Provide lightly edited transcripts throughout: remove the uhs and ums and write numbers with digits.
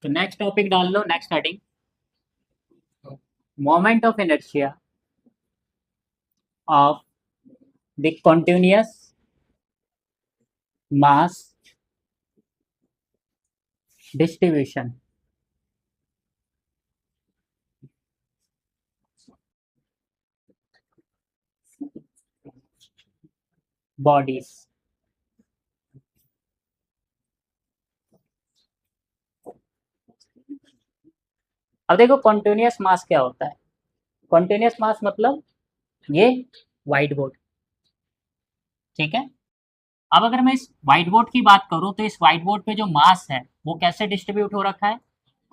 तो next topic डाल लो, next heading, moment of inertia of the continuous mass distribution bodies. अब देखो कॉन्टिन्यूअस मास क्या होता है। कॉन्टिन्यूअस मास मतलब ये व्हाइट बोर्ड, ठीक है। अब अगर मैं इस व्हाइट बोर्ड की बात करूं तो इस व्हाइट बोर्ड पे जो मास है वो कैसे डिस्ट्रीब्यूट हो रखा है,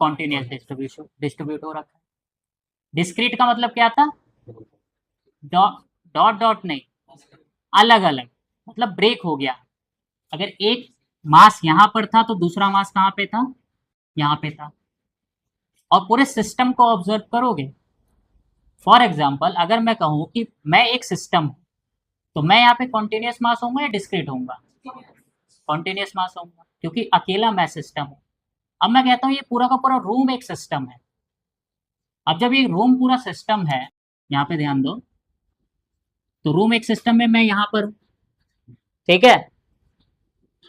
कॉन्टिन्यूअस डिस्ट्रीब्यूशन डिस्ट्रीब्यूट हो रखा है। डिस्क्रीट का मतलब क्या था, डॉट डॉट डॉट नहीं, अलग अलग, मतलब ब्रेक हो गया। अगर एक मास यहाँ पर था तो दूसरा मास कहाँ पे था, यहाँ पे था। और पूरे सिस्टम को ऑब्जर्व करोगे, फॉर एग्जाम्पल अगर मैं कहूँ कि मैं एक सिस्टम हूँ, तो मैं यहाँ पे कॉन्टिन्यूअस मास होऊंगा या डिस्क्रीट होऊंगा, कॉन्टिन्यूअस मास होऊंगा, क्योंकि अकेला मैं सिस्टम हूँ। अब मैं कहता हूँ ये पूरा का पूरा रूम एक सिस्टम है। अब जब ये रूम पूरा सिस्टम है, यहाँ पे ध्यान दो, तो रूम एक सिस्टम में मैं यहाँ पर हूँ, ठीक है।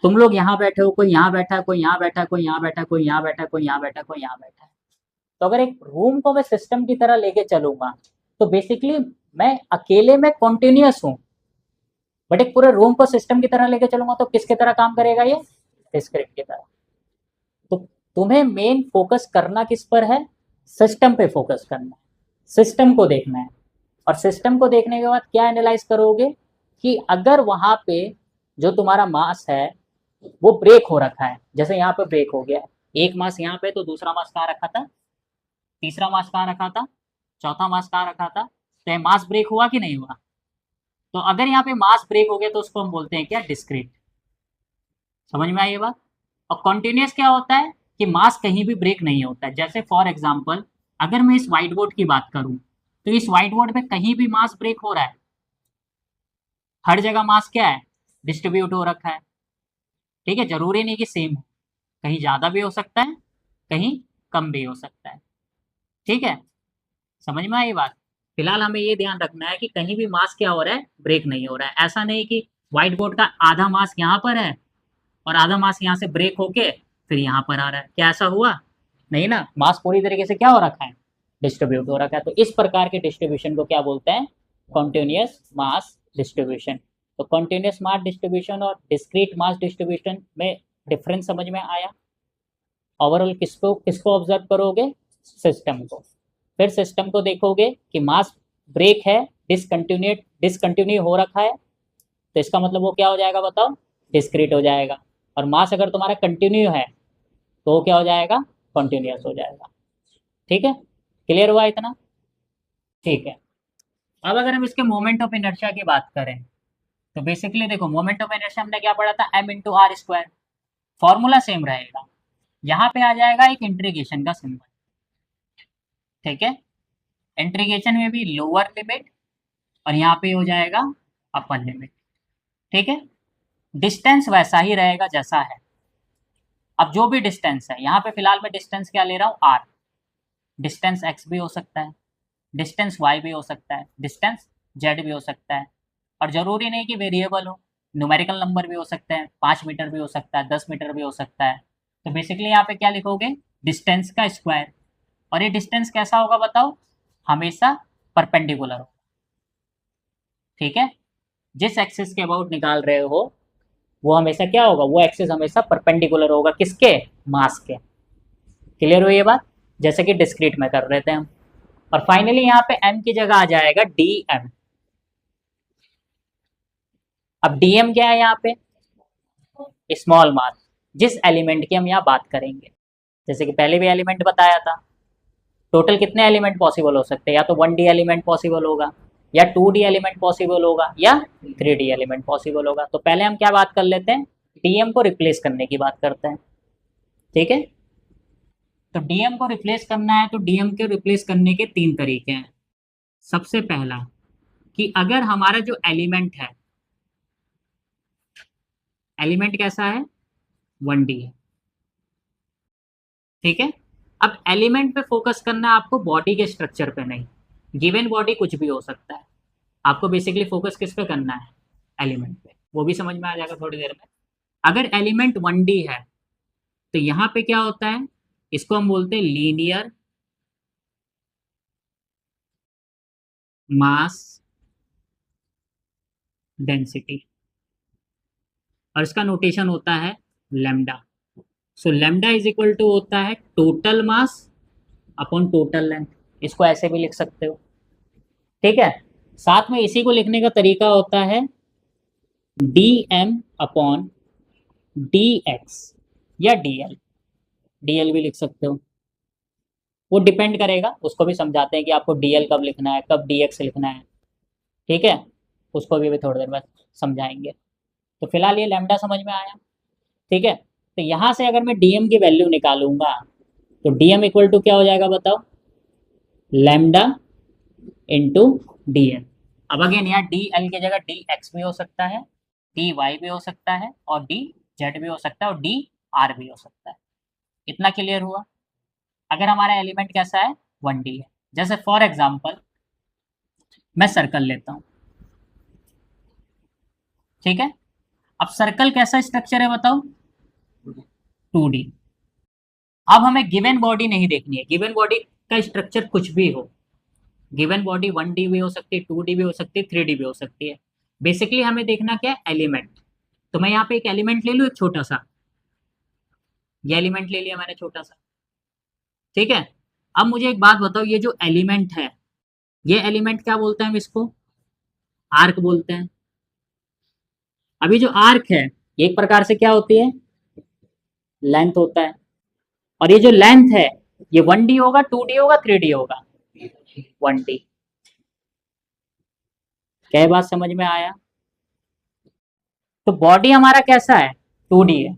तुम लोग यहाँ बैठे हो, कोई यहाँ बैठा है, कोई यहाँ बैठा है, कोई यहाँ बैठा है, कोई यहाँ बैठा है, कोई यहाँ बैठा है, कोई यहाँ बैठा है। तो अगर एक रूम को मैं सिस्टम की तरह लेके चलूंगा तो बेसिकली मैं अकेले में कॉन्टिन्यूअस हूँ, बट एक पूरे रूम को सिस्टम की तरह लेके चलूंगा तो किसकी तरह काम करेगा, ये डिस्क्रीट की तरह। तो तुम्हें मेन फोकस करना किस पर है, सिस्टम पे फोकस करना है, सिस्टम को देखना है। और सिस्टम को देखने के बाद क्या एनालाइज करोगे कि अगर वहां पे जो तुम्हारा मास है वो ब्रेक हो रखा है, जैसे यहाँ पे ब्रेक हो गया है, एक मास यहाँ पे तो दूसरा मास कहाँ रखा था, तीसरा मास कहाँ रखा था, चौथा मास कहाँ रखा था, तो ये मास ब्रेक हुआ कि नहीं हुआ। तो अगर यहाँ पे मास ब्रेक हो गया तो उसको हम बोलते हैं क्या, डिस्क्रीट। समझ में आई ये बात। और कॉन्टिन्यूस क्या होता है कि मास कहीं भी ब्रेक नहीं होता है। जैसे फॉर एग्जाम्पल अगर मैं इस व्हाइट बोर्ड की बात करूं तो इस व्हाइट बोर्ड पे कहीं भी मास ब्रेक हो रहा है, हर जगह मास क्या है, डिस्ट्रीब्यूट हो रखा है, ठीक है। जरूरी नहीं कि सेम हो, कहीं ज्यादा भी हो सकता है, कहीं कम भी हो सकता है, ठीक है। समझ में आई बात। फिलहाल हमें ये ध्यान रखना है कि कहीं भी मास क्या हो रहा है, ब्रेक नहीं हो रहा है। ऐसा नहीं कि व्हाइट बोर्ड का आधा मास यहाँ पर है और आधा मास यहाँ से ब्रेक होके फिर यहाँ पर आ रहा है, क्या ऐसा हुआ, नहीं ना। मास पूरी तरीके से क्या हो रखा है, डिस्ट्रीब्यूट हो रखा है। तो इस प्रकार के डिस्ट्रीब्यूशन को क्या बोलते हैं, कॉन्टिन्यूअस मास डिस्ट्रीब्यूशन। तो कॉन्टिन्यूअस मास डिस्ट्रीब्यूशन और डिस्क्रीट मास डिस्ट्रीब्यूशन में डिफरेंस समझ में आया। ओवरऑल किसको किसको ऑब्जर्व करोगे, सिस्टम को। फिर सिस्टम को देखोगे कि मास ब्रेक है, डिसकंटिन्यू हो रखा है, तो इसका मतलब वो क्या हो जाएगा बताओ, डिस्क्रीट हो जाएगा। और मास अगर तुम्हारा कंटिन्यू है तो वो क्या हो जाएगा, कॉन्टिन्यूअस हो जाएगा, ठीक है। क्लियर हुआ इतना, ठीक है। अब अगर हम इसके मोमेंट ऑफ इनर्शिया की बात करें तो बेसिकली देखो मोमेंट ऑफ इनर्शिया हमने क्या पढ़ा था, M into R square. Formula same रहेगा, यहाँ पे आ जाएगा एक इंट्रीगेशन का सिंबल, ठीक है। इंट्रीगेशन में भी लोअर लिमिट और यहाँ पे हो जाएगा अपर लिमिट, ठीक है। डिस्टेंस वैसा ही रहेगा जैसा है। अब जो भी डिस्टेंस है, यहाँ पे फिलहाल मैं डिस्टेंस क्या ले रहा हूँ, आर। डिस्टेंस एक्स भी हो सकता है, डिस्टेंस वाई भी हो सकता है, डिस्टेंस जेड भी हो सकता है। और जरूरी नहीं कि वेरिएबल हो, न्यूमेरिकल नंबर भी हो सकते हैं, 5 मीटर भी हो सकता है, 10 मीटर भी हो सकता है। तो बेसिकली यहाँ पे क्या लिखोगे, डिस्टेंस का स्क्वायर। और ये डिस्टेंस कैसा होगा बताओ, हमेशा परपेंडिकुलर हो, ठीक है। जिस एक्सिस के अबाउट निकाल रहे हो वो हमेशा क्या होगा, वो एक्सिस हमेशा परपेंडिकुलर होगा, किसके, मास के। क्लियर हुई ये बात, जैसे कि डिस्क्रीट में कर रहे थे हम। और फाइनली यहाँ पे m की जगह आ जाएगा dm। अब dm क्या है यहाँ पे, स्मॉल मास, जिस एलिमेंट की हम यहाँ बात करेंगे। जैसे कि पहले भी एलिमेंट बताया था, टोटल कितने एलिमेंट पॉसिबल हो सकते हैं, या तो 1D एलिमेंट पॉसिबल होगा, या 2D एलिमेंट पॉसिबल होगा, या 3D एलिमेंट पॉसिबल होगा। तो पहले हम क्या बात कर लेते हैं, डीएम को रिप्लेस करने की बात करते हैं, ठीक है। तो डीएम को रिप्लेस करना है तो डीएम के रिप्लेस करने के 3 तरीके हैं। सबसे पहला कि अगर हमारा जो एलिमेंट है, एलिमेंट कैसा है, 1D है, ठीक है। अब एलिमेंट पे फोकस करना है आपको, बॉडी के स्ट्रक्चर पे नहीं। गिवन बॉडी कुछ भी हो सकता है, आपको बेसिकली फोकस किस पे करना है, एलिमेंट पे। वो भी समझ में आ जाएगा थोड़ी देर में। अगर एलिमेंट 1D है तो यहाँ पे क्या होता है, इसको हम बोलते हैं लीनियर मास डेंसिटी, और इसका नोटेशन होता है lambda. So lambda is equal to होता है total mass upon total length. इसको ऐसे भी लिख सकते हो, ठीक है। साथ में इसी को लिखने का तरीका होता है D M upon D X या डी एल। डी एल भी लिख सकते हो, वो डिपेंड करेगा, उसको भी समझाते हैं कि आपको डी एल कब लिखना है, कब डी एक्स लिखना है, ठीक है। उसको भी थोड़ी देर बाद समझाएंगे। तो फिलहाल ये लैम्डा समझ में आया, ठीक है। तो यहाँ से अगर मैं डीएम की वैल्यू निकालूंगा तो डीएम इक्वल टू क्या हो जाएगा बताओ, लैम्डा इंटू डी एल। अब अगेन यहाँ डी एल की जगह डी एक्स भी हो सकता है, डी वाई भी हो सकता है, और डी जेड भी हो सकता है, और डी आर भी हो सकता है। इतना क्लियर हुआ। अगर हमारा एलिमेंट कैसा है, 1D है। जैसे फॉर एग्जाम्पल मैं सर्कल लेता हूँ, ठीक है। अब सर्कल कैसा स्ट्रक्चर है बताओ, 2D। अब हमें गिवन बॉडी नहीं देखनी है, गिवन बॉडी का स्ट्रक्चर कुछ भी हो। गिवन बॉडी 1D भी हो सकती है, 2D भी हो सकती है, 3D भी हो सकती है। बेसिकली हमें देखना क्या है, एलिमेंट। तो मैं यहाँ पे एक एलिमेंट ले लूँ, एक छोटा सा, ये एलिमेंट ले लिया मैंने छोटा सा, ठीक है। अब मुझे एक बात बताओ, ये जो एलिमेंट है, ये एलिमेंट क्या बोलते हैं हम इसको, आर्क बोलते हैं। अभी जो आर्क है ये एक प्रकार से क्या होती है, लेंथ होता है। और ये जो लेंथ है ये 1D होगा, 2D होगा, 3D होगा, 1D। क्या बात समझ में आया। तो बॉडी हमारा कैसा है, 2D है,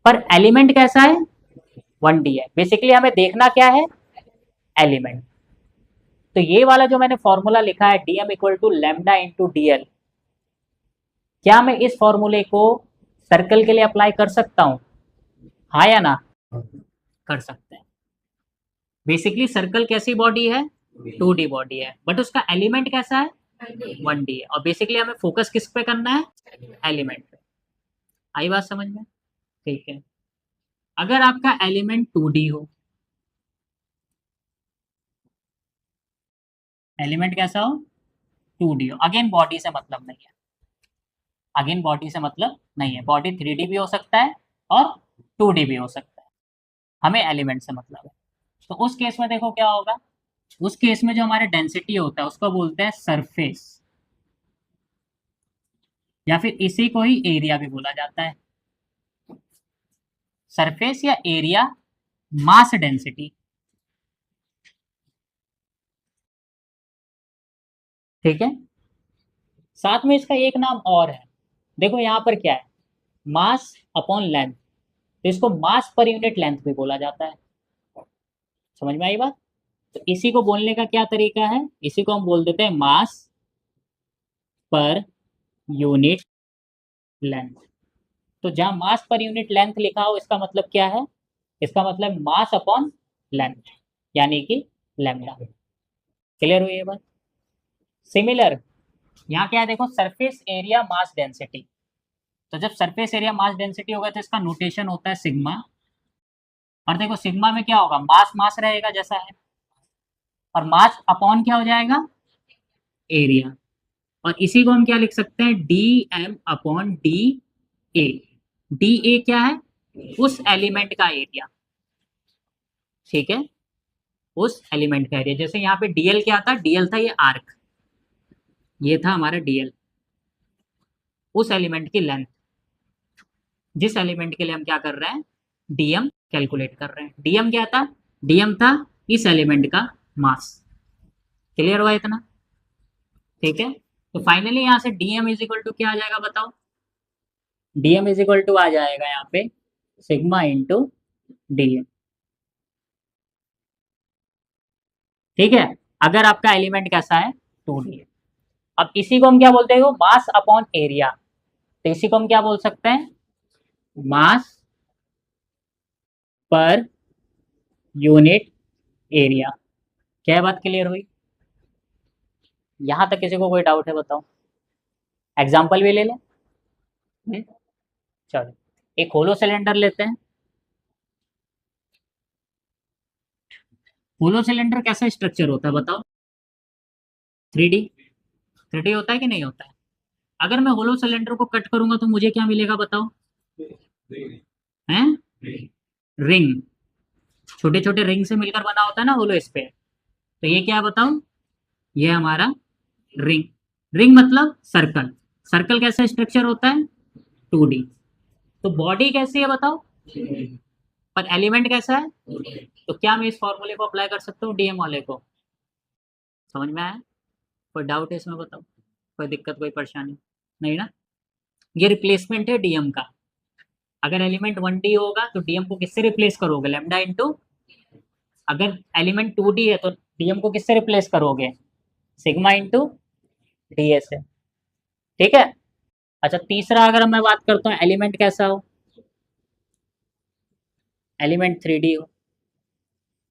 पर एलिमेंट कैसा है, 1D है। बेसिकली हमें देखना क्या है, एलिमेंट। तो ये वाला जो मैंने फॉर्मूला लिखा है DM equal to lambda into DL, क्या मैं इस फॉर्मूले को सर्कल के लिए अप्लाई कर सकता हूं, हाँ या ना, कर सकते हैं। बेसिकली सर्कल कैसी बॉडी है, 2D बॉडी है, बट उसका एलिमेंट कैसा है, 1D है। और बेसिकली हमें फोकस किस पे करना है, एलिमेंट पे। आई बात समझ में, ठीक है। अगर आपका एलिमेंट 2D हो, एलिमेंट कैसा हो, 2D हो, अगेन बॉडी से मतलब नहीं है, अगेन बॉडी से मतलब नहीं है। बॉडी 3D भी हो सकता है और 2D भी हो सकता है, हमें एलिमेंट से मतलब है। तो उस केस में देखो क्या होगा, उस केस में जो हमारे डेंसिटी होता है उसको बोलते हैं सरफेस, या फिर इसी को ही एरिया भी बोला जाता है। सरफेस या एरिया मास डेंसिटी, ठीक है। साथ में इसका एक नाम और है, देखो यहाँ पर क्या है, मास अपॉन लेंथ। तो इसको मास पर यूनिट लेंथ भी बोला जाता है। समझ में आई बात। तो इसी को बोलने का क्या तरीका है, इसी को हम बोल देते हैं मास पर यूनिट लेंथ। तो जहां मास पर यूनिट लेंथ लिखा हो इसका मतलब क्या है, इसका मतलब मास अपॉन लेंथ, यानी कि लैम्डा। क्लियर हुई ये बात। सिमिलर यहाँ क्या है, देखो सरफेस एरिया मास डेंसिटी। तो जब सरफेस एरिया मास डेंसिटी होगा तो इसका नोटेशन होता है सिग्मा। और देखो सिग्मा में क्या होगा, मास मास रहेगा जैसा है, और मास अपॉन क्या हो जाएगा, एरिया। और इसी को हम क्या लिख सकते हैं, D M upon D A. D A क्या है, उस एलिमेंट का एरिया, ठीक है, उस एलिमेंट का एरिया। जैसे यहाँ पे डीएल क्या था, डीएल था ये आर्क, ये था हमारा डीएल, उस एलिमेंट की लेंथ, जिस एलिमेंट के लिए हम क्या कर रहे हैं, डीएम कैलकुलेट कर रहे हैं। डीएम क्या था, डीएम था इस एलिमेंट का मास। क्लियर हुआ इतना, ठीक है। तो फाइनली यहाँ से डीएम इज इक्वल टू क्या आ जाएगा बताओ, डीएम इज इक्वल टू आ जाएगा यहाँ पे सिग्मा इंटू डीएम, ठीक है। अगर आपका एलिमेंट कैसा है, 2D है। अब इसी को हम क्या बोलते हैं, मास अपॉन एरिया। तो इसी को हम क्या बोल सकते हैं, मास पर यूनिट एरिया। क्या बात क्लियर हुई? यहाँ तक किसी को कोई डाउट है बताओ? एग्जाम्पल भी ले लें। चलो, एक होलो सिलेंडर लेते हैं। होलो सिलेंडर कैसा स्ट्रक्चर होता है बताओ? 3D। 3D होता है कि नहीं होता है? अगर मैं होलो सिलेंडर को कट करूंगा तो मुझे क्या मिलेगा बताओ? हैं? रिंग। छोटे छोटे रिंग से मिलकर बना होता है ना होलो स्फेयर। तो ये क्या है बताओ? ये हमारा रिंग। रिंग मतलब सर्कल। सर्कल कैसा स्ट्रक्चर होता है? 2D। तो बॉडी कैसी है बताओ? पर एलिमेंट कैसा है? तो क्या मैं इस फॉर्मूले को अप्लाई कर सकता हूँ डीएम वाले को? समझ में आया? कोई डाउट है इसमें बताओ? कोई दिक्कत कोई परेशानी? नहीं ना? ये रिप्लेसमेंट है डीएम का। अगर एलिमेंट 1D होगा तो डीएम को किससे रिप्लेस करोगे? Lambda into. अगर एलिमेंट 2D है तो डीएम को किससे रिप्लेस करोगे? सिग्मा इंटू डीएस है। ठीक है। अच्छा, तीसरा अगर मैं बात करता हूँ एलिमेंट कैसा हो? एलिमेंट 3D हो।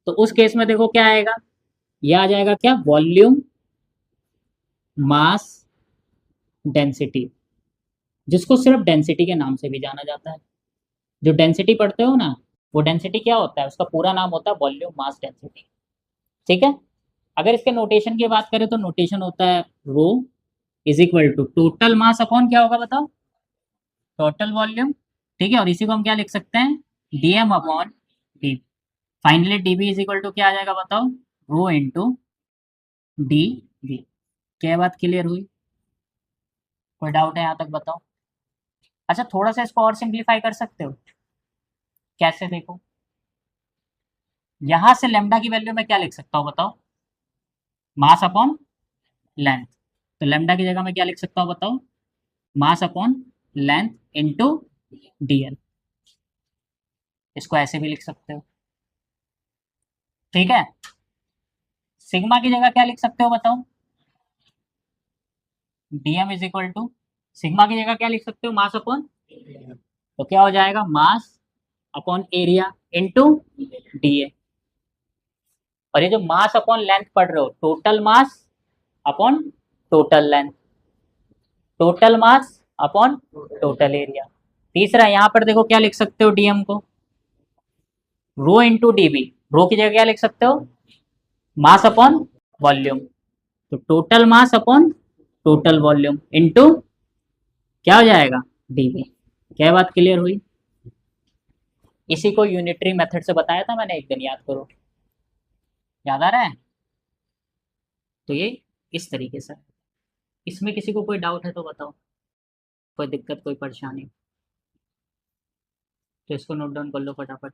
तो उस केस में देखो क्या आएगा? ये आ जाएगा क्या? वॉल्यूम, मास, डेंसिटी। जिसको सिर्फ डेंसिटी के नाम से भी जाना जाता है। जो डेंसिटी पढ़ते हो ना, वो डेंसिटी क्या होता है? उसका पूरा नाम होता है वॉल्यूम मास डेंसिटी। ठीक है। अगर इसके नोटेशन की बात करें तो नोटेशन होता है rho is equal to total mass upon क्या होगा बताओ? Total volume. ठीक है, और इसी को हम क्या लिख सकते हैं? DM upon D. Finally DB is equal to क्या आ जाएगा बताओ? Rho into D V. क्या बात क्लियर हुई? कोई डाउट है यहाँ तक बताओ? अच्छा, थोड़ा सा इसको और सिंप्लीफाई कर सकते हो? कैसे देखो? यहां से लेमडा की वैल्यू में क्या लिख सकता हूँ बताओ? मास अपॉन लेंथ। तो लेमडा की जगह में क्या लिख सकता हूँ बताओ? मास अपॉन लेंथ इंटू डीएल। इसको ऐसे भी लिख सकते हो। ठीक है। सिग्मा की जगह क्या लिख सकते हो बताओ? DM is equal to, sigma की जगह क्या लिख सकते हो? Mass upon. तो क्या हो जाएगा? Mass upon area into DA. और ये जो मास अपॉन लेंथ पढ़ रहे हो, total mass upon total length, total mass upon total area. तीसरा यहां पर देखो क्या लिख सकते हो डीएम को? Rho into dB. रो की जगह क्या लिख सकते हो? Mass upon volume. तो total mass upon total volume into क्या हो जाएगा? डीवी। क्या बात क्लियर हुई? इसी को यूनिटरी मेथड से बताया था मैंने एक दिन, याद करो। याद आ रहा है? तो ये इस तरीके से। इसमें किसी को कोई डाउट है तो बताओ? कोई दिक्कत कोई परेशानी? तो इसको नोट डाउन कर लो फटाफट।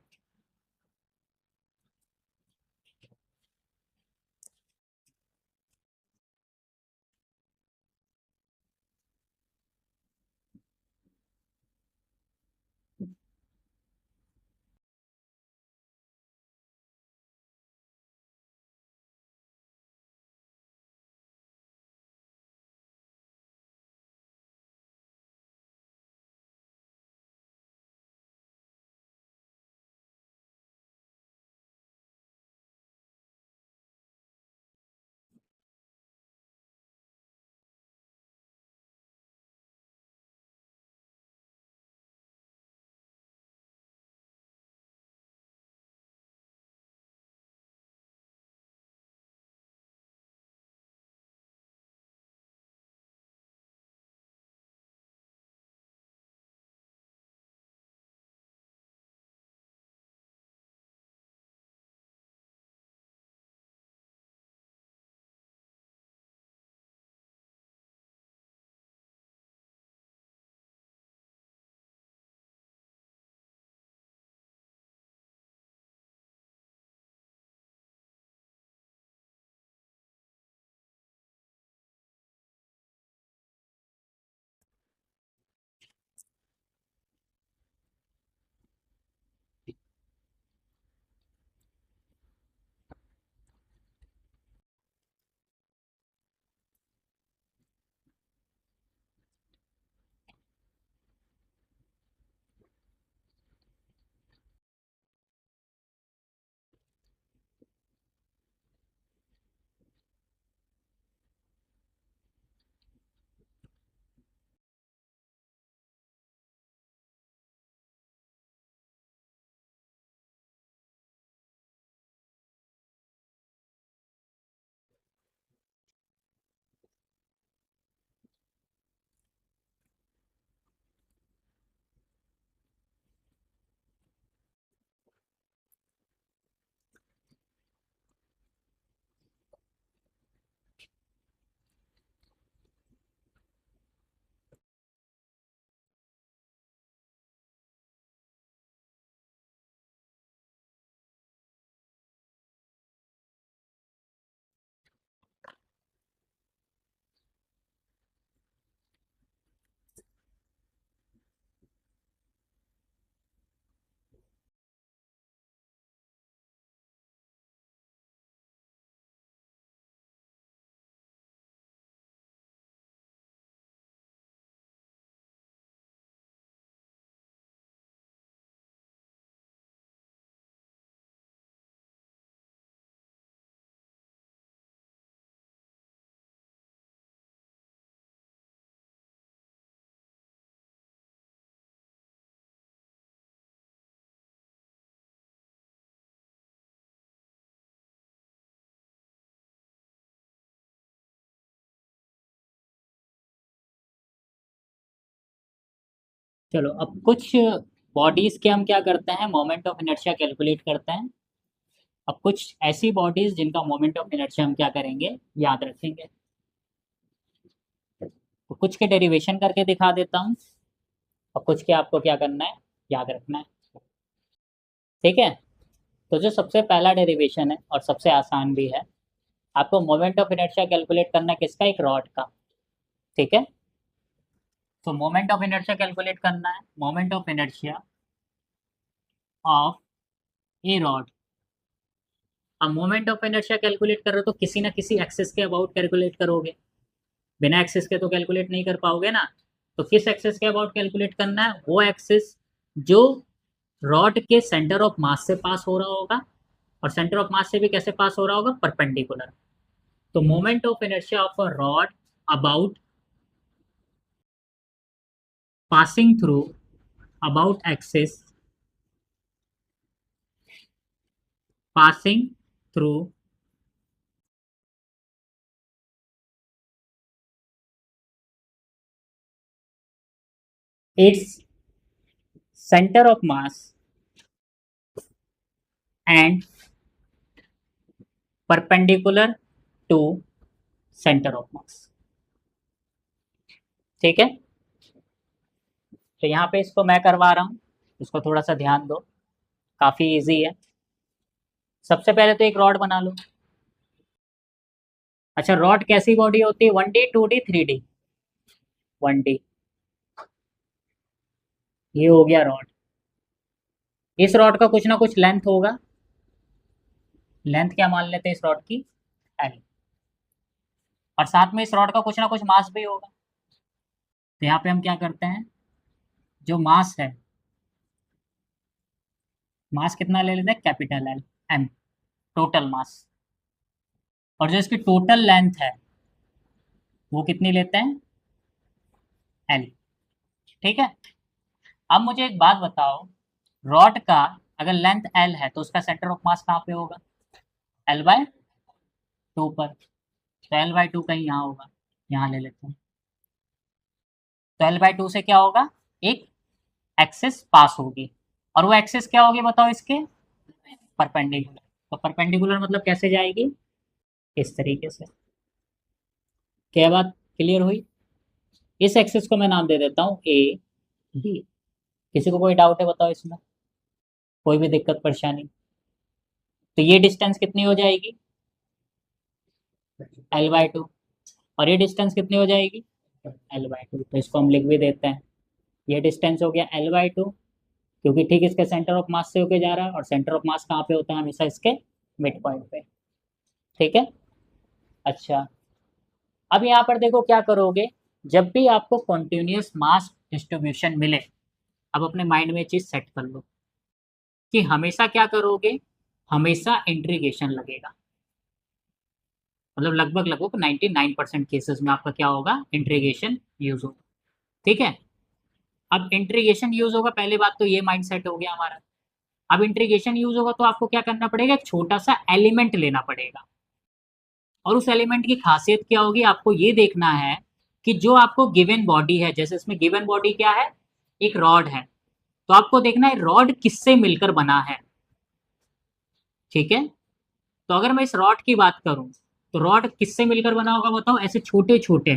चलो अब कुछ बॉडीज के हम क्या करते हैं, मोमेंट ऑफ इनर्शिया कैलकुलेट करते हैं। अब कुछ ऐसी बॉडीज जिनका मोमेंट ऑफ इनर्शिया हम क्या करेंगे, याद रखेंगे। तो कुछ के डेरिवेशन करके दिखा देता हूँ और कुछ के आपको क्या करना है, याद रखना है। ठीक है, तो जो सबसे पहला डेरिवेशन है और सबसे आसान भी है, आपको मोमेंट ऑफ इनर्शिया कैलकुलेट करना है किसका, एक रॉड का। ठीक है, तो मोमेंट ऑफ इनर्शिया कैलकुलेट करना है, moment of inertia of A rod. अब मोमेंट ऑफ इनर्शिया कैलकुलेट कर रहे हो तो किसी ना किसी एक्सिस के अबाउट कैलकुलेट करोगे, बिना एक्सिस के तो कैलकुलेट नहीं कर पाओगे ना। तो किस एक्सिस के अबाउट कैलकुलेट करना है, वो एक्सिस जो रॉड के सेंटर ऑफ मास से पास हो रहा होगा, और सेंटर ऑफ मास से भी कैसे पास हो रहा होगा, परपेंडिकुलर। तो moment of inertia of a rod about passing through about axis, passing through its center of mass and perpendicular to center of mass। ठीक है, तो यहाँ पे इसको मैं करवा रहा हूँ, इसको थोड़ा सा ध्यान दो, काफी इजी है। सबसे पहले तो एक रॉड बना लो। अच्छा, रॉड कैसी बॉडी होती है, 1D 2D 3D। 1D, ये हो गया रॉड। इस रॉड का कुछ ना कुछ लेंथ होगा, लेंथ क्या मान लेते हैं इस रॉड की, L। और साथ में इस रॉड का कुछ ना कुछ मास भी होगा। तो यहाँ पे हम क्या करते हैं, जो मास है, मास कितना ले लेते हैं, capital L, M, total mass. और जो इसकी टोटल लेंथ है वो कितनी लेते हैं, एल। ठीक है, अब मुझे एक बात बताओ, रॉड का अगर लेंथ एल है तो उसका सेंटर ऑफ मास कहाँ पे होगा, L/2 पर। तो L/2 कहीं यहाँ होगा, यहाँ ले लेते हैं। तो L/2 से क्या होगा, एक एक्सिस पास होगी, और वो एक्सिस क्या होगी बताओ, इसके परपेंडिकुलर। तो परपेंडिकुलर मतलब कैसे जाएगी, इस तरीके से। क्या बात क्लियर हुई। इस एक्सिस को मैं नाम दे देता हूँ ए बी। किसी को कोई डाउट है बताओ इसमें, कोई भी दिक्कत परेशानी। तो ये डिस्टेंस कितनी हो जाएगी, L/2, और ये डिस्टेंस कितनी हो जाएगी, L/2। तो इसको हम लिख भी देते हैं, ये डिस्टेंस हो गया L/2, क्योंकि ठीक इसके सेंटर ऑफ मास से होके जा रहा है, और सेंटर ऑफ मास कहाँ पे होता है, हमेशा इसके मिड पॉइंट पे। ठीक है, अच्छा, अब यहाँ पर देखो क्या करोगे, जब भी आपको कॉन्टिन्यूस मास डिस्ट्रीब्यूशन मिले, अब अपने माइंड में चीज सेट कर लो कि हमेशा क्या करोगे, हमेशा इंट्रीगेशन लगेगा। मतलब लगभग लगभग 99% केसेस में आपका क्या होगा, इंट्रीगेशन यूज होगा। ठीक है, अब इंट्रीगेशन यूज होगा, पहली बात तो ये माइंड सेट हो गया हमारा। अब इंट्रीगेशन यूज होगा तो आपको क्या करना पड़ेगा, एक छोटा सा एलिमेंट लेना पड़ेगा, और उस एलिमेंट की खासियत क्या होगी, आपको ये देखना है कि जो आपको गिवन बॉडी है, जैसे इसमें गिवन बॉडी क्या है, एक रॉड है, तो आपको देखना है रॉड किससे मिलकर बना है। ठीक है, तो अगर मैं इस रॉड की बात करूं तो रॉड किससे मिलकर बना होगा बताओ, ऐसे छोटे छोटे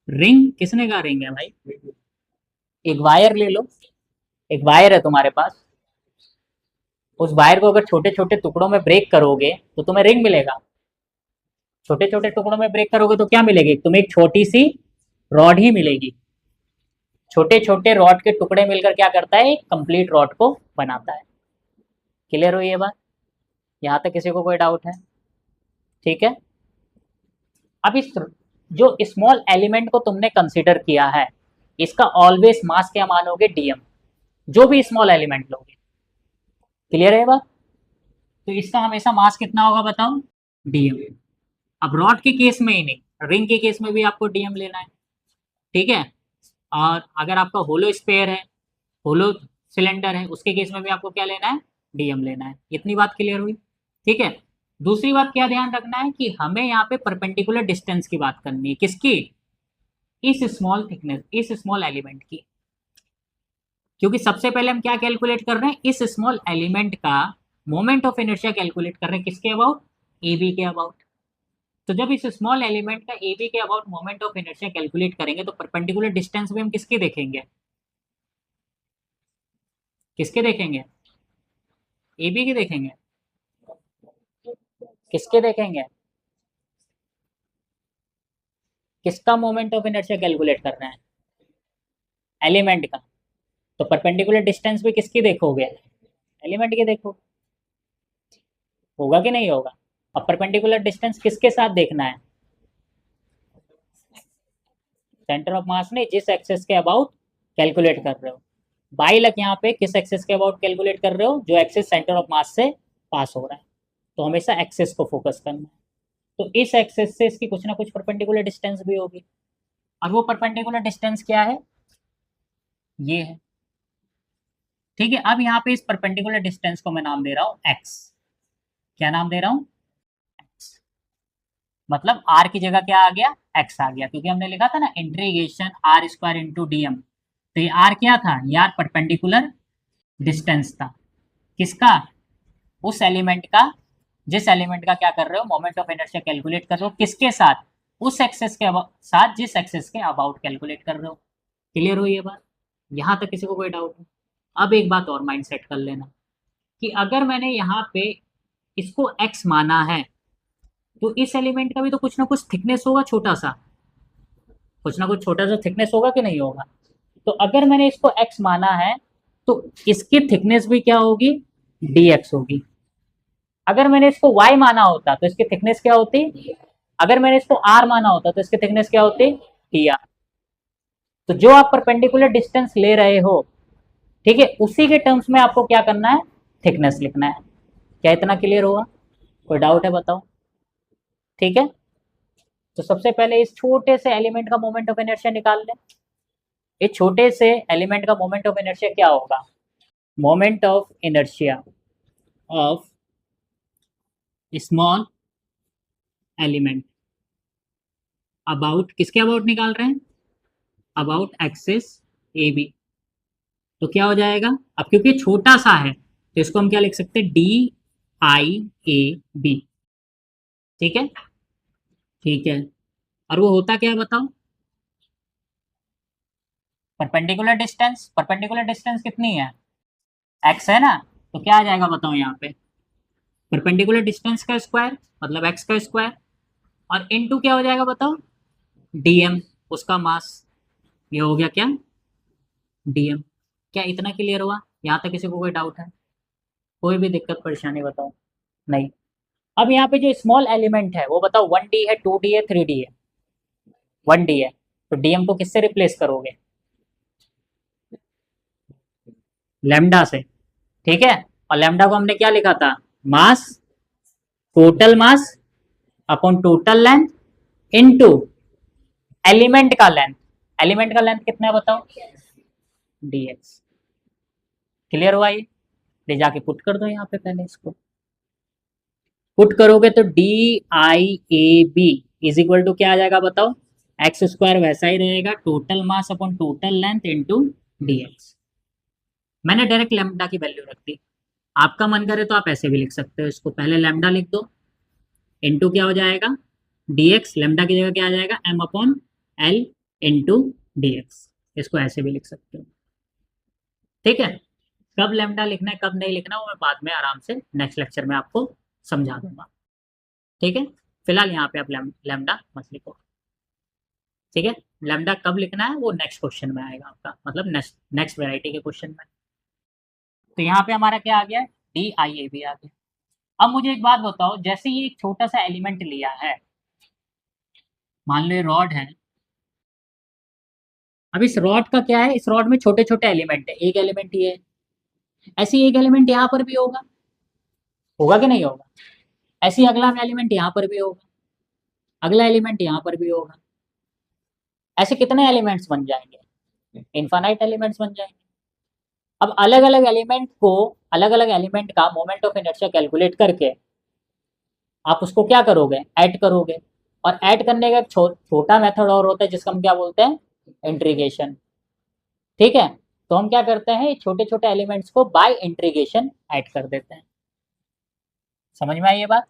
रिंग, किसने कहा रिंग है भाई, एक वायर ले लो, एक वायर है तुम्हारे पास, उस वायर को अगर छोटे छोटे टुकड़ों में ब्रेक करोगे तो तुम्हें रिंग मिलेगा। छोटे छोटे टुकड़ों में ब्रेक करोगे तो क्या मिलेगी, तुम्हें एक छोटी सी रॉड ही मिलेगी। छोटे छोटे रॉड के टुकड़े मिलकर क्या करता है, एक कंप्लीट रॉड को बनाता है। क्लियर हुई ये बात, यहाँ तक किसी को कोई डाउट है। ठीक है, अब इस जो स्मॉल एलिमेंट को तुमने कंसिडर किया है, इसका ऑलवेज मास क्या मानोगे, डीएम, जो भी स्मॉल एलिमेंट लोगे। क्लियर है बात, तो इसका हमेशा मास कितना होगा बताओ, डीएम। अब रॉड के केस में ही नहीं, रिंग के केस में भी आपको डीएम लेना है। ठीक है, और अगर आपका होलो स्पेयर है, होलो सिलेंडर है, उसके केस में भी आपको क्या लेना है, डीएम लेना है। इतनी बात क्लियर हुई। ठीक है, दूसरी बात क्या ध्यान रखना है कि हमें यहाँ पे परपेंडिकुलर डिस्टेंस की बात करनी है, किसकी, इस स्मॉल थिकनेस, इस स्मॉल एलिमेंट की। क्योंकि सबसे पहले हम क्या कैलकुलेट कर रहे हैं, इस स्मॉल एलिमेंट का मोमेंट ऑफ इनर्शिया कैलकुलेट कर रहे हैं, किसके अबाउट, ए बी के अबाउट। तो जब इस स्मॉल एलिमेंट का ए बी के about moment of inertia calculate करेंगे तो परपेंडिकुलर डिस्टेंस भी हम किसके देखेंगे, किसके देखेंगे, ए बी के देखेंगे, किसके देखेंगे, किसका मोमेंट ऑफ इनर्शिया कैलकुलेट कर रहे हैं, एलिमेंट का। तो परपेंडिकुलर डिस्टेंस भी किसकी देखोगे, एलिमेंट की देखो, होगा कि नहीं होगा। अब परपेंडिकुलर डिस्टेंस किसके साथ देखना है, सेंटर ऑफ मास ने जिस एक्सेस के अबाउट कैलकुलेट कर रहे हो। बाई लक यहाँ पे किस एक्सेस के अबाउट कैलकुलेट कर रहे हो, जो एक्सेस सेंटर ऑफ मास से पास हो रहा है। तो हमेशा एक्सेस को फोकस करना है। तो इस एक्सेस से इसकी कुछ ना कुछ परपेंडिकुलर डिस्टेंस भी होगी, और वो परपेंडिकुलर डिस्टेंस क्या है, ये है। ठीक है, अब यहाँ पे इस परपेंडिकुलर डिस्टेंस को मैं नाम दे रहा हूँ एक्स। क्या नाम दे रहा हूँ, एक्स। मतलब आर की जगह क्या आ गया, एक्स आ गया, क्योंकि हमने लिखा था ना integration R square into D M. तो ये आर क्या था, यार परपेंडिकुलर डिस्टेंस था, किसका, उस एलिमेंट का, जिस एलिमेंट का क्या कर रहे हो, मोमेंट ऑफ इनर्शिया कैलकुलेट कर रहे हो, किसके साथ, उस एक्सेस के साथ जिस एक्सेस के अबाउट कैलकुलेट कर रहे हो। क्लियर हो ये बात, यहाँ तक किसी को कोई डाउट है। अब एक बात और माइंड सेट कर लेना कि अगर मैंने यहाँ पे इसको x माना है तो इस एलिमेंट का भी तो कुछ ना कुछ थिकनेस होगा, छोटा सा, कुछ ना कुछ छोटा सा थिकनेस होगा कि नहीं होगा। तो अगर मैंने इसको x माना है तो इसकी थिकनेस भी क्या होगी, dx होगी। अगर मैंने इसको y माना होता तो इसकी थिकनेस क्या होती, अगर मैंने इसको r माना होता तो इसकी थिकनेस क्या होती, dr। तो जो आप परपेंडिकुलर डिस्टेंस ले रहे हो, ठीक है, उसी के टर्म्स में आपको क्या करना है, थिकनेस लिखना है। क्या इतना क्लियर होगा, कोई डाउट है बताओ। ठीक है, तो सबसे पहले इस छोटे से एलिमेंट का मोमेंट ऑफ इनर्शिया निकाल लें। इस छोटे से एलिमेंट का मोमेंट ऑफ इनर्शिया क्या होगा, moment of inertia of small element about, किसके अबाउट निकाल रहे हैं, अबाउट एक्सिस ए बी। तो क्या हो जाएगा, अब क्योंकि छोटा सा है तो इसको हम क्या लिख सकते हैं, डी आई ए बी। ठीक है, ठीक है, और वो होता क्या है बताओ, परपेंडिकुलर डिस्टेंस, परपेंडिकुलर डिस्टेंस कितनी है, एक्स है ना। तो क्या आ जाएगा बताओ यहाँ पे, परपेंडिकुलर डिस्टेंस का स्क्वायर मतलब एक्स का स्क्वायर, और इनटू क्या हो जाएगा बताओ, डीएम, उसका मास। ये हो गया क्या, डीएम। क्या इतना क्लियर हुआ, यहाँ तक किसी को कोई डाउट है, कोई भी दिक्कत परेशानी बताओ, नहीं। अब यहाँ पे जो स्मॉल एलिमेंट है वो बताओ 1D है, 2D है, 3D है, 1D है। तो डीएम को किससे रिप्लेस करोगे, लैम्डा से। ठीक है, और लैम्डा को हमने क्या लिखा था, mass, total mass upon total length into element का लेंथ। एलिमेंट का लेंथ कितना है बताओ, dx। क्लियर हुआ ये जाके पुट कर दो यहाँ पे, पहले इसको पुट करोगे तो D I A B is equal to क्या आ जाएगा बताओ, एक्स स्क्वायर वैसा ही रहेगा, total mass upon total length into dx। मैंने डायरेक्ट लैम्डा की वैल्यू रख दी, आपका मन करे तो आप ऐसे भी लिख सकते हो, इसको पहले लैम्डा लिख दो, इनटू क्या हो जाएगा, dx, लैम्डा की जगह क्या आ जाएगा, m upon L into dx। इसको ऐसे भी लिख सकते हो। ठीक है, कब लैम्डा लिखना है कब नहीं लिखना वो मैं बाद में आराम से नेक्स्ट लेक्चर में आपको समझा दूंगा। ठीक है, फिलहाल यहाँ पे आप लैम्डा मत लिखो। ठीक है, लैम्डा कब लिखना है वो नेक्स्ट क्वेश्चन में आएगा आपका, मतलब नेक्स्ट नेक्स्ट वेराइटी के क्वेश्चन में। तो यहाँ पे हमारा क्या आ गया, डी आई ए बी आ गया। अब मुझे एक बात बताओ, जैसे ये एक छोटा सा एलिमेंट लिया है, मान लो ये रॉड है। अब इस रॉड का क्या है, इस रॉड में छोटे छोटे एलिमेंट है, एक एलिमेंट ये है, ऐसे एक एलिमेंट यहाँ पर भी होगा, होगा कि नहीं होगा। ऐसे अगला एलिमेंट यहाँ पर भी होगा, अगला एलिमेंट यहाँ पर भी होगा। ऐसे कितने एलिमेंट्स बन जाएंगे, इनफाइनाइट एलिमेंट्स बन जाएंगे। अब अलग अलग एलिमेंट को, अलग अलग एलिमेंट का मोमेंट ऑफ इनर्शिया कैलकुलेट करके आप उसको क्या करोगे, ऐड करोगे। और ऐड करने का एक छोटा मेथड और होता है जिसका हम क्या बोलते हैं, इंटीग्रेशन। ठीक है, तो हम क्या करते हैं, छोटे छोटे एलिमेंट्स को बाय इंटीग्रेशन ऐड कर देते हैं। समझ में आई ये बात?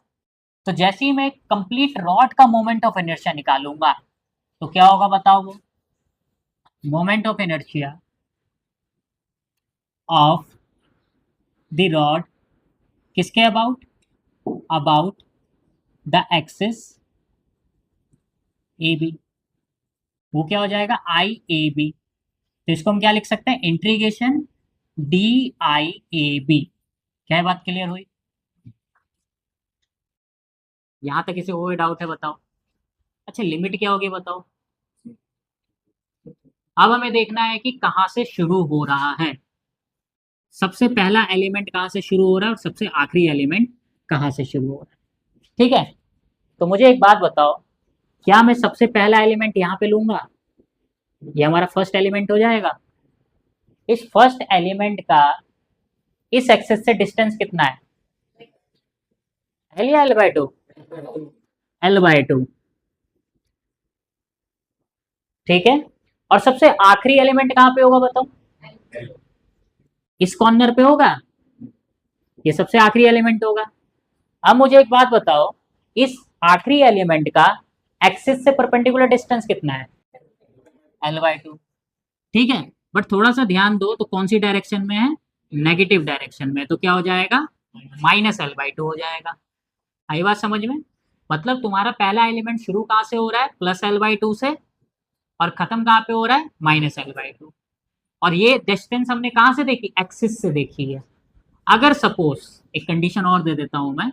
तो जैसे ही मैं कंप्लीट रॉड का मोमेंट ऑफ इनर्शिया निकालूंगा तो क्या होगा बताओ? वो moment of inertia of the rod किसके about? About the axis A B, वो क्या हो जाएगा? I A B. तो इसको हम क्या लिख सकते हैं? Integration d I A B. क्या है बात क्लियर हुई? यहां तक किसी और डाउट है बताओ? अच्छा लिमिट क्या होगी बताओ? अब हमें देखना है कि कहां से शुरू हो रहा है, सबसे पहला एलिमेंट कहां से शुरू हो रहा है और सबसे आखिरी एलिमेंट कहां से शुरू हो रहा है। ठीक है, तो मुझे एक बात बताओ, क्या मैं सबसे पहला एलिमेंट यहां पे लूंगा? ये हमारा फर्स्ट एलिमेंट हो जाएगा। इस फर्स्ट एलिमेंट का इस एक्सेस से डिस्टेंस कितना है? एल या L by to? L by to. ठीक है, और सबसे आखिरी एलिमेंट कहां पे होगा बताओ? इस कॉर्नर पे होगा, ये सबसे आखिरी एलिमेंट होगा। अब मुझे एक बात बताओ, इस आखिरी एलिमेंट का एक्सिस से परपेंडिकुलर डिस्टेंस कितना है? L by to. ठीक है, बट थोड़ा सा ध्यान दो, तो कौन सी डायरेक्शन में है? नेगेटिव डायरेक्शन में, तो क्या हो जाएगा? माइनस एल बाई टू हो जाएगा। आई बात समझ में? मतलब तुम्हारा पहला एलिमेंट शुरू कहां से हो रहा है? प्लस एल बाई टू से, और खत्म कहां पे हो रहा है? Minus L by to. और ये डिस्टेंस हमने कहां से देखी? एक्सिस से देखी है। अगर सपोज, एक कंडीशन और दे देता हूं मैं,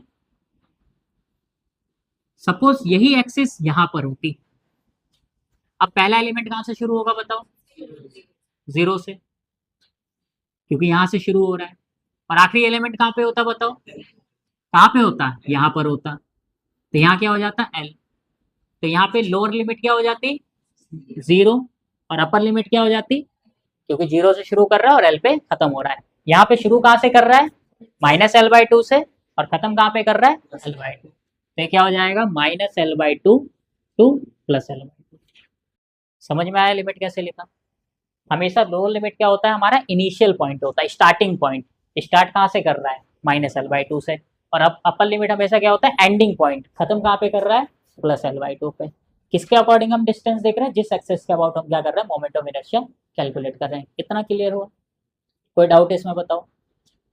सपोज यही एक्सिस यहां पर होती, अब पहला एलिमेंट कहां से शुरू होगा बताओ? जीरो से, क्योंकि यहां से शुरू हो रहा है। और आखिरी एलिमेंट कहां पे होता बताओ? कहां पे होता? यहां पर होता। तो यहाँ क्या हो जाता? एल। तो यहाँ पे लोअर लिमिट क्या हो जाती? जीरो। और अपर लिमिट क्या हो जाती? क्योंकि जीरो से शुरू कर रहा है और एल पे खत्म हो रहा है। यहाँ पे शुरू कहां से कर रहा है? माइनस एल बाई टू से, और खत्म कहां पे कर रहा है? L by to. तो क्या हो जाएगा? Minus L by to two plus L by to. समझ में आया लिमिट कैसे लिखा? हमेशा लोअर लिमिट क्या होता है? हमारा इनिशियल पॉइंट होता है, स्टार्टिंग पॉइंट। स्टार्ट कहां से कर रहा है? माइनस एल बाई टू से। और अब अपर लिमिट हमेशा क्या होता है? Ending point. खत्म कहां पे कर रहा है? प्लस एल बाई टू पे। किसके अकॉर्डिंग हम डिस्टेंस देख रहे हैं? जिस एक्सेस के अबाउट हम क्या कर रहे हैं? मोमेंट ऑफ इनर्शिया कैलकुलेट कर रहे हैं। कितना क्लियर हुआ? कोई डाउट है इसमें बताओ?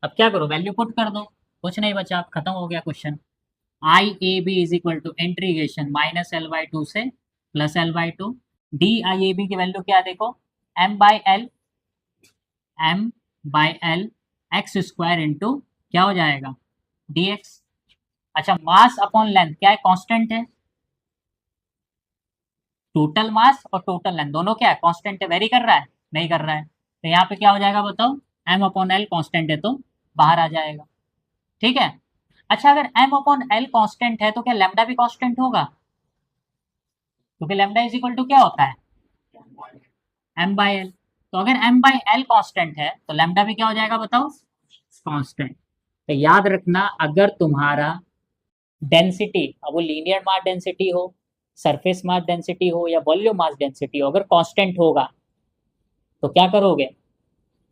अब क्या करो? वैल्यू पुट कर दो, कुछ नहीं बचा, अब खत्म हो गया question. I A B is equal to integration minus L by two से plus L by two. D I A B की वैल्यू क्या देखो? M by L, M by L x square into क्या हो जाएगा? D x. अच्छा, mass upon length क्या है? कांस्टेंट है। टोटल मास और टोटल लेंथ दोनों क्या है? कांस्टेंट है। वेरी कर रहा है? नहीं कर रहा है। तो यहाँ पे क्या हो जाएगा बताओ? एम अपॉन एल कांस्टेंट है तो बाहर आ जाएगा। ठीक है। अच्छा, अगर एम अपॉन एल कांस्टेंट है तो क्या लैम्डा भी कांस्टेंट होगा? क्योंकि लैम्डा इज इक्वल टू क्या होता है? M by L. तो अगर एम बाई एल कांस्टेंट है तो लैम्डा भी क्या हो जाएगा बताओ? कांस्टेंट। तो याद रखना, अगर तुम्हारा डेंसिटी, अब वो लीनियर मास डेंसिटी हो, सरफेस मास डेंसिटी हो या वॉल्यूम मास डेंसिटी हो, अगर कांस्टेंट होगा तो क्या करोगे?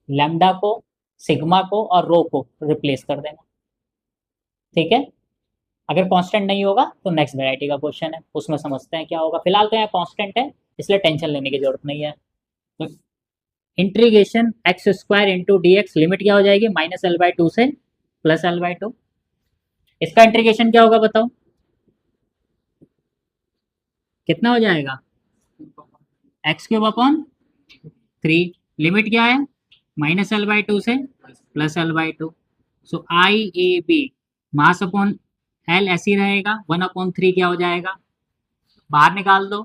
लैम्डा को, सिग्मा को और रो को रिप्लेस कर देना। ठीक है। अगर कांस्टेंट नहीं होगा तो नेक्स्ट वैरायटी का क्वेश्चन है, उसमें समझते हैं क्या होगा। फिलहाल तो यहाँ कांस्टेंट है, इसलिए टेंशन लेने की जरूरत नहीं है। तो integration X square into D X, limit क्या हो जाएगी? माइनस एल बाई टू से प्लस एल बाई टू। इसका इंटीग्रेशन क्या होगा बताओ? कितना हो जाएगा? X cube upon three. Limit क्या है? माइनस एल बाई टू से plus L by two. So I A B mass upon L ऐसे ही रहेगा, वन अपॉन थ्री क्या हो जाएगा? बाहर निकाल दो।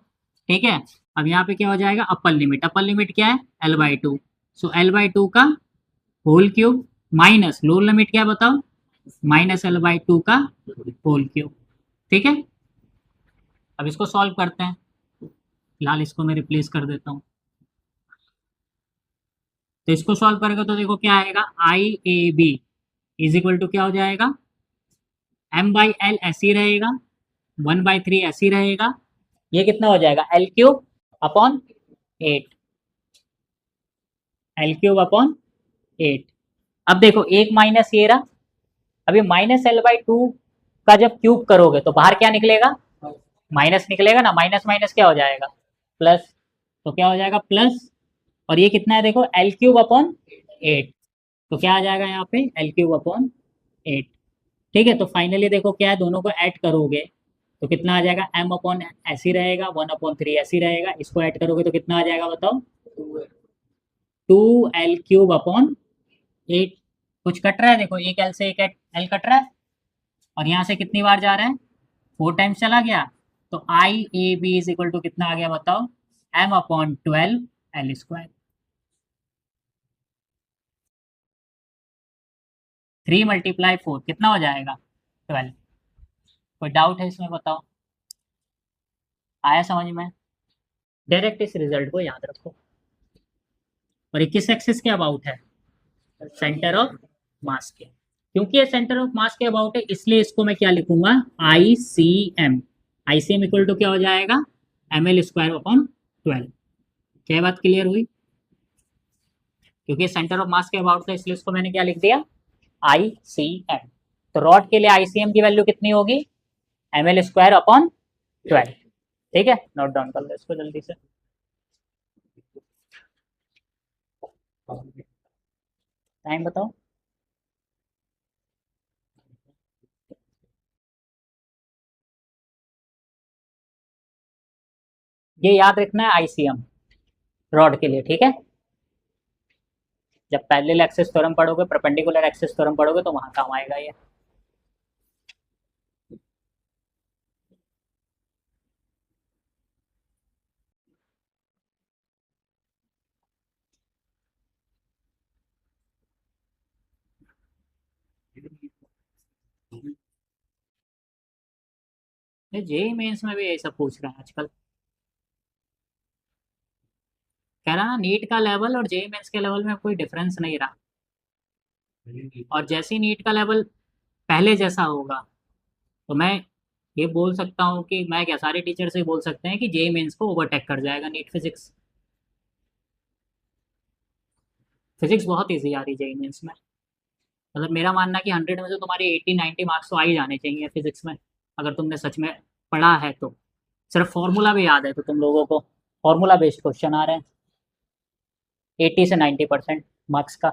ठीक है। अब यहाँ पे क्या हो जाएगा? अपर लिमिट, अपर लिमिट क्या है? L by two. So L by two का whole cube minus lower limit क्या बताओ? माइनस एल बाई टू का होल क्यूब। ठीक है। अब इसको सॉल्व करते हैं। फिलहाल इसको मैं रिप्लेस कर देता हूँ। तो इसको सॉल्व करेगा तो देखो क्या आएगा? I A B is equal to क्या हो जाएगा? एम बाई एल ऐसे ही रहेगा, वन बाई थ्री ऐसे ही रहेगा। ये कितना हो जाएगा? L cube upon eight. L cube upon 8। अब देखो एक माइनस ये रहा, अभी माइनस एल बाई टू का जब क्यूब करोगे तो बाहर क्या निकलेगा, माइनस निकलेगा ना, माइनस माइनस क्या हो जाएगा, प्लस। तो क्या हो जाएगा प्लस, और ये कितना है देखो एल क्यूब अपॉन 8, तो क्या आ जाएगा यहाँ पे एल क्यूब अपॉन 8। ठीक है, तो फाइनली देखो क्या है, दोनों को ऐड करोगे तो कितना आ जाएगा, एम अपॉन ऐसी रहेगा, 1/3 ऐसी रहेगा, इसको ऐड करोगे तो कितना आ जाएगा बताओ, 2l³ अपॉन 8। कुछ कट रहा है देखो, एक एल से एक एल कट रहा है, और यहाँ से कितनी बार जा रहा है, 4 टाइम्स चला गया, तो I A B is equal to कितना आ गया बताओ, एम अपॉन 12l²। 3 × 4 कितना हो जाएगा 12। कोई डाउट है इसमें बताओ, आया समझ में। डायरेक्ट इस रिजल्ट को याद रखो। और ये किस एक्सिस के अबाउट है, सेंटर ऑफ मास के। क्योंकि ये सेंटर ऑफ मास के अबाउट है इसलिए इसको मैं क्या लिखूंगा, I C M. I C M equal to क्या हो जाएगा, ml² अपॉन 12। क्या बात क्लियर हुई, क्योंकि सेंटर ऑफ मास के अबाउट था इसलिए इसको मैंने क्या लिख दिया, आई सी एम। तो रॉड के लिए आई सी एम की वैल्यू कितनी होगी, ml² अपॉन 12। ठीक है, नोट डाउन कर लो इसको जल्दी से। टाइम बताओ। ये याद रखना है आईसीएम रॉड के लिए, ठीक है। जब पैरेलल एक्सिस थ्योरम पढ़ोगे, परपेंडिकुलर एक्सिस थ्योरम पढ़ोगे तो वहां काम आएगा ये। ये जेई मेंस में भी यही सब पूछ रहे हैं आजकल। कह रहा ना नीट का लेवल और जेई मेंस के लेवल में कोई डिफरेंस नहीं रहा, और जैसे ही नीट का लेवल पहले जैसा होगा तो मैं ये बोल सकता हूँ कि मैं क्या, सारे टीचर से बोल सकते हैं कि जेई मेंस को ओवरटेक कर जाएगा नीट फिजिक्स। फिजिक्स बहुत ईजी आ रही जेई मेंस में। मतलब मेरा मानना है कि 100 में से तुम्हारे 80-90 मार्क्स तो आ ही जाने चाहिए फिजिक्स में, अगर तुमने सच में पढ़ा है तो। सिर्फ फॉर्मूला भी याद है तो तुम लोगों को फॉर्मूला बेस्ड क्वेश्चन आ रहे हैं, 80 से 90% मार्क्स का।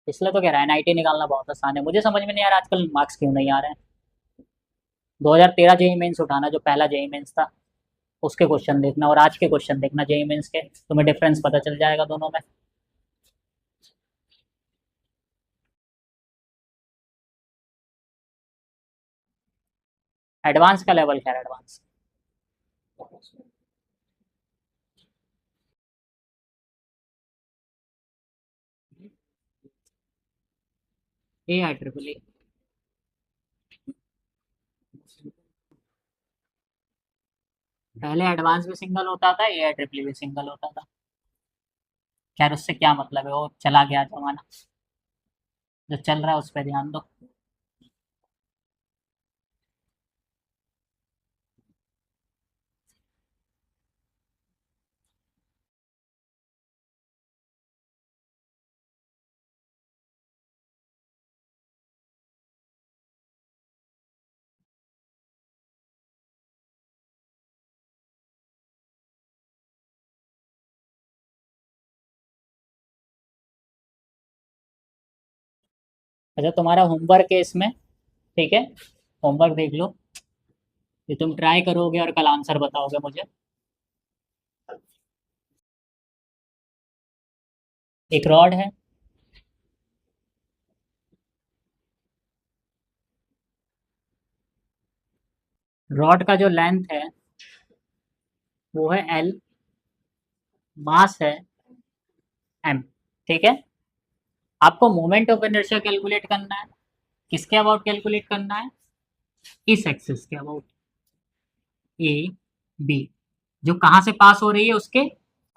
इसलिए तो कह रहा है 90 निकालना बहुत आसान है। मुझे समझ में नहीं आ रहा आजकल मार्क्स क्यों नहीं आ रहे हैं। 2013 जेई मेंस उठाना, जो पहला जेई मेंस था उसके क्वेश्चन देखना, और आज के क्वेश्चन देखना जेई मेंस के, तुम्हें डिफरेंस पता चल जाएगा दोनों में। एडवांस का लेवल क्या है, advance A I triple E. पहले एडवांस भी सिंगल होता था, ए आई ट्रिपल ई भी सिंगल होता था। खैर उससे क्या मतलब है, वो चला गया जमाना। जो चल रहा है उस पर ध्यान दो। अच्छा तुम्हारा होमवर्क है इसमें, ठीक है, होमवर्क देख लो, ये तुम ट्राई करोगे और कल आंसर बताओगे मुझे। एक रॉड है, रॉड का जो लेंथ है वो है एल, मास है एम, ठीक है। आपको मोमेंट ऑफ इनर्शिया कैलकुलेट करना है, किसके अबाउट कैलकुलेट करना है, इस एक्सिस के अबाउट, ए बी, जो कहाँ से पास हो रही है, उसके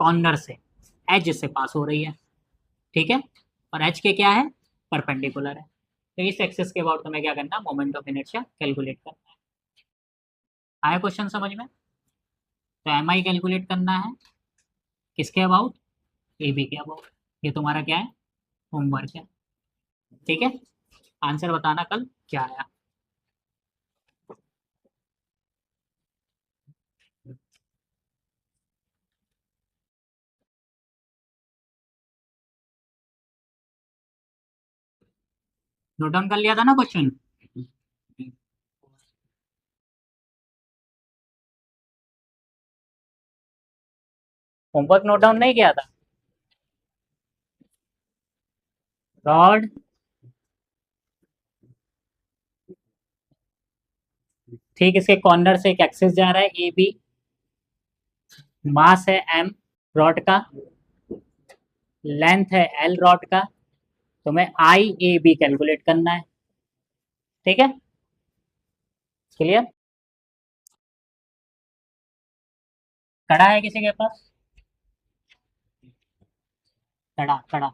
कॉर्नर से, एज से पास हो रही है, ठीक है। और एच के क्या है, परपेंडिकुलर है। तो इस एक्सिस के अबाउट तुम्हें क्या करना है, मोमेंट ऑफ इनर्शिया कैलकुलेट करना है। आया क्वेश्चन समझ में। तो एम आई कैलकुलेट करना है किसके अबाउट, ए बी के अबाउट। ये तुम्हारा क्या है, होमवर्क है। ठीक है, आंसर बताना कल क्या आया। नोट डाउन कर लिया था ना क्वेश्चन। होमवर्क नोट डाउन नहीं किया था। रॉड ठीक, इसके कॉर्नर से एक एक्सिस जा रहा है ए बी, मास है एम रॉड का, लेंथ है एल रॉड का, तो मैं आई ए बी कैलकुलेट करना है। ठीक है, क्लियर। कड़ा है किसी के पास, कड़ा कड़ा।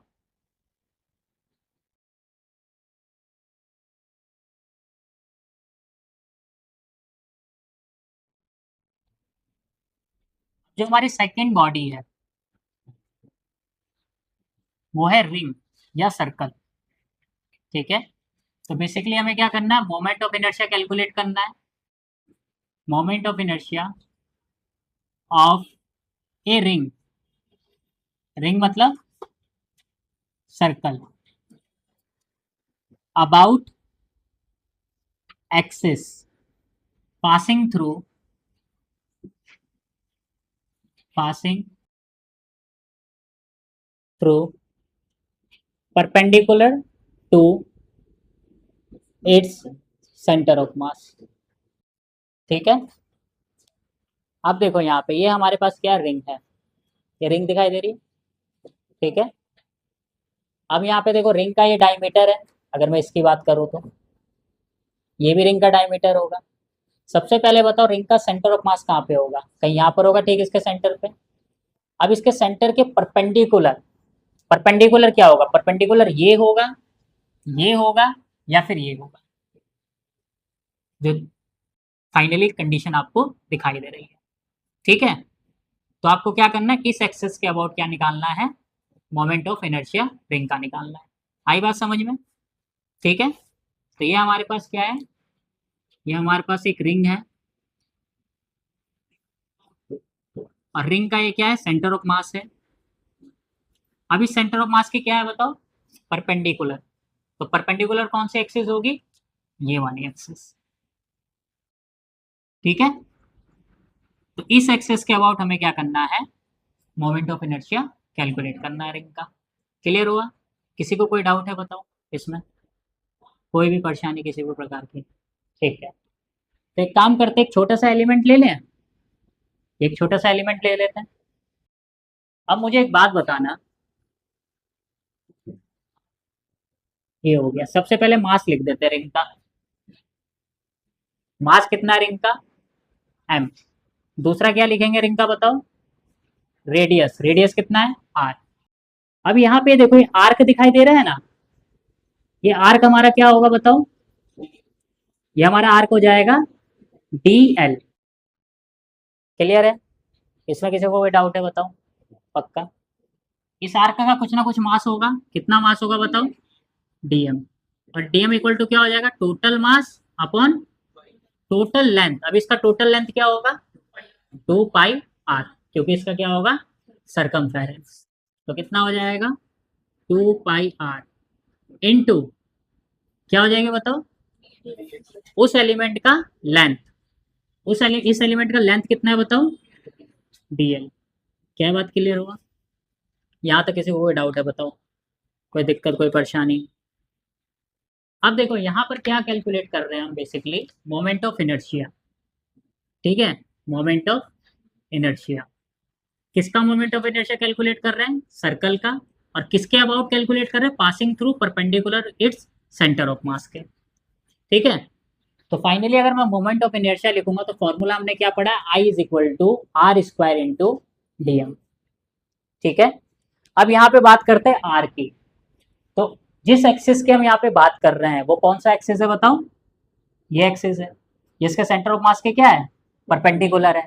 जो हमारी सेकेंड बॉडी है वो है रिंग या सर्कल। ठीक है, तो बेसिकली हमें क्या करना है, मोमेंट ऑफ इनर्शिया कैलकुलेट करना है। Moment of inertia of a ring, ring मतलब circle, about axis passing through passing through perpendicular to its center of mass। ठीक है, अब देखो यहाँ पे ये हमारे पास क्या रिंग है, ये रिंग दिखाई दे रही है। ठीक है, अब यहाँ पे देखो रिंग का ये डायमीटर है, अगर मैं इसकी बात करूँ तो ये भी रिंग का डायमीटर होगा। सबसे पहले बताओ रिंग का सेंटर ऑफ मास कहाँ पे होगा, कहीं यहाँ पर होगा, ठीक, इसके सेंटर पे। अब इसके सेंटर के परपेंडिकुलर, परपेंडिकुलर क्या होगा, परपेंडिकुलर ये होगा या फिर ये होगा, जो फाइनली कंडीशन आपको दिखाई दे रही है। ठीक है, तो आपको क्या करना है, किस एक्सेस के अबाउट क्या निकालना है, मोमेंट ऑफ इनर्शिया रिंग का निकालना है। आई बात समझ में। ठीक है, तो ये हमारे पास क्या है, ये हमारे पास एक रिंग है और रिंग का ये क्या है, सेंटर ऑफ मास है। अभी सेंटर ऑफ मास की क्या है बताओ, परपेंडिकुलर। तो परपेंडिकुलर कौन सी एक्सिस होगी, ये वाली एक्सिस। ठीक है, तो इस एक्सेस के अबाउट हमें क्या करना है, मोमेंट ऑफ इनर्शिया कैलकुलेट करना है रिंग का। क्लियर हुआ, किसी को कोई डाउट है बताओ इसमें, कोई भी परेशानी किसी भी प्रकार की। ठीक है, तो एक काम करते हैं, एक छोटा सा एलिमेंट ले लें, एक छोटा सा एलिमेंट ले लेते हैं। अब मुझे एक बात बताना, ये हो गया, सबसे पहले मास लिख देते हैं रिंग का। मास कितना है रिंग का, एम। दूसरा क्या लिखेंगे रिंग का बताओ, रेडियस, रेडियस कितना है, आर। अब यहाँ पे देखो ये आर्क दिखाई दे रहा है ना, ये आर्क हमारा क्या होगा बताओ, ये हमारा आर्क हो जाएगा डी एल। क्लियर है, इसमें किसी को कोई डाउट है बताओ, पक्का। इस आर्क का कुछ ना कुछ मास होगा, कितना मास होगा बताओ, डीएम। और डीएम इक्वल टू क्या हो जाएगा, total mass upon total length. अब इसका टोटल लेंथ क्या होगा, 2 पाई आर, क्योंकि इसका क्या होगा, सरकमफेरेंस। तो कितना हो जाएगा, 2 पाई आर इनटू क्या हो जाएगा बताओ, उस एलिमेंट का लेंथ, इस एलिमेंट का लेंथ कितना है बताओ, डीएल। क्या बात क्लियर हुआ, यहाँ तक किसी को कोई डाउट है बताओ, कोई दिक्कत कोई परेशानी। अब देखो यहाँ पर क्या कैलकुलेट कर रहे हैं हम, बेसिकली मोमेंट ऑफ इनर्शिया। ठीक है, मोमेंट ऑफ इनर्शिया, किसका मोमेंट ऑफ इनर्शिया कैलकुलेट कर रहे हैं, सर्कल का। और किसके अबाउट कैलकुलेट कर रहे हैं, passing through perpendicular its centre of mass के। ठीक है, तो फाइनली अगर मैं मोमेंट ऑफ इनर्शिया लिखूंगा तो फॉर्मूला हमने क्या पढ़ा, I is equal to r square into D m. ठीक है, अब यहाँ पे बात करते हैं आर की। तो जिस एक्सिस की हम यहाँ पे बात कर रहे हैं वो कौन सा एक्सिस है बताओ, ये एक्सिस है, जिसका सेंटर ऑफ मास के क्या है, परपेंडिकुलर है।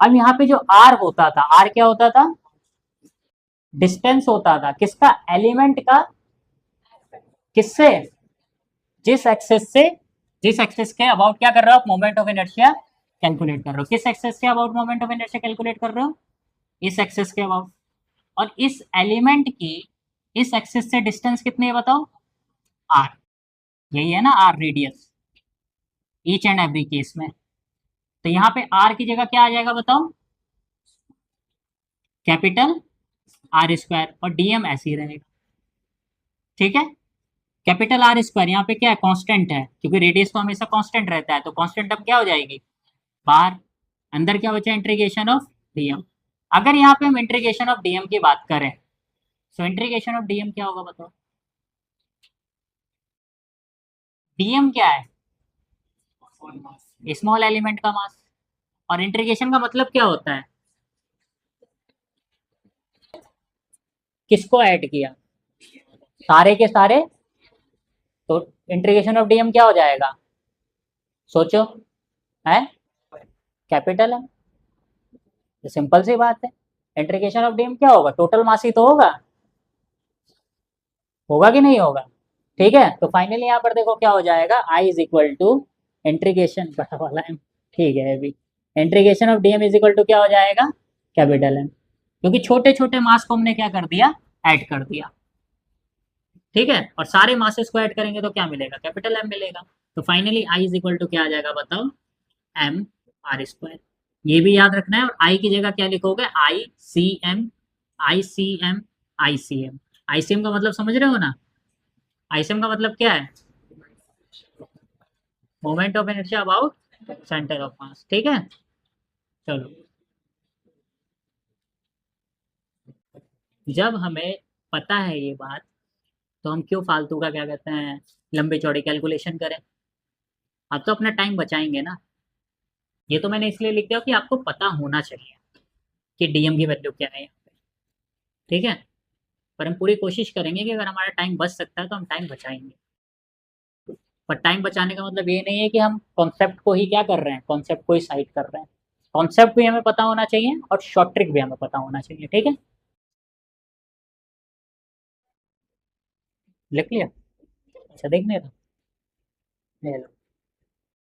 अब यहाँ पे जो आर होता था, आर क्या होता था, डिस्टेंस होता था किसका, एलिमेंट का, किससे, जिस एक्सेस से, जिस एक्सेस के अबाउट क्या कर रहे हो आप, मोमेंट ऑफ इनर्शिया कैलकुलेट कर रहे हो। किस एक्सेस के about moment of inertia calculate कर रहे हो, इस एक्सेस के अबाउट। और इस एलिमेंट की इस एक्सेस से डिस्टेंस कितनी है बताओ, आर, यही है ना R radius, each and every case में। तो यहाँ पे आर की जगह क्या आ जाएगा बताओ, कैपिटल आर स्क्वायर, और डीएम ऐसे ही रहेगा, ठीक है। कैपिटल आर स्क्वायर यहाँ पे क्या है, कांस्टेंट है, क्योंकि रेडियस तो हमेशा कांस्टेंट रहता है, तो कांस्टेंट अब क्या हो जाएगी बाहर, अंदर क्या बचा, इंटीग्रेशन ऑफ डीएम। अगर यहाँ पे हम इंटीग्रेशन ऑफ डीएम की बात करें, तो इंटीग्रेशन ऑफ डीएम क्या होगा बताओ, डीएम क्या है, स्मॉल एलिमेंट का मास, और इंटीग्रेशन का मतलब क्या होता है, किसको ऐड किया, सारे के सारे, तो इंटीग्रेशन ऑफ डीएम क्या हो जाएगा, सोचो, है कैपिटल है, तो सिंपल सी बात है। इंटीग्रेशन ऑफ डीएम क्या होगा, टोटल मास ही तो होगा, होगा कि नहीं होगा, ठीक है। तो फाइनली यहाँ पर देखो क्या हो जाएगा, I is equal to integration बड़ा वाला एम, ठीक है अभी, integration of DM is equal to क्या हो जाएगा, कैपिटल एम, क्योंकि छोटे छोटे मास को हमने क्या कर दिया, ऐड कर दिया, ठीक है। और सारे मासेस को ऐड करेंगे तो क्या मिलेगा, कैपिटल एम मिलेगा। तो finally I is equal to क्या आ जाएगा बताओ, एम आर स्क्वायर। ये भी याद रखना है, और आई की जगह क्या लिखोगे, आई C M, I C M, I C M. I C M का मतलब समझ रहे हो ना, आई सी एम का मतलब क्या है, moment of inertia about centre of mass, ठीक है। चलो, जब हमें पता है ये बात, तो हम क्यों फालतू का क्या कहते हैं, लंबे चौड़े कैलकुलेशन करें, आप तो अपना टाइम बचाएंगे ना। ये तो मैंने इसलिए लिख दिया कि आपको पता होना चाहिए कि डीएम की वैल्यू क्या है यहाँ पे, ठीक है। पर हम पूरी कोशिश करेंगे कि अगर हमारा टाइम बच सकता है तो हम टाइम बचाएंगे। पर टाइम बचाने का मतलब ये नहीं है कि हम कॉन्सेप्ट को ही क्या कर रहे हैं, कॉन्सेप्ट को ही साइड कर रहे हैं। कॉन्सेप्ट भी हमें पता होना चाहिए और शॉर्ट ट्रिक भी हमें पता होना चाहिए, ठीक है। लिख लिया, अच्छा देखने दो, ले लो।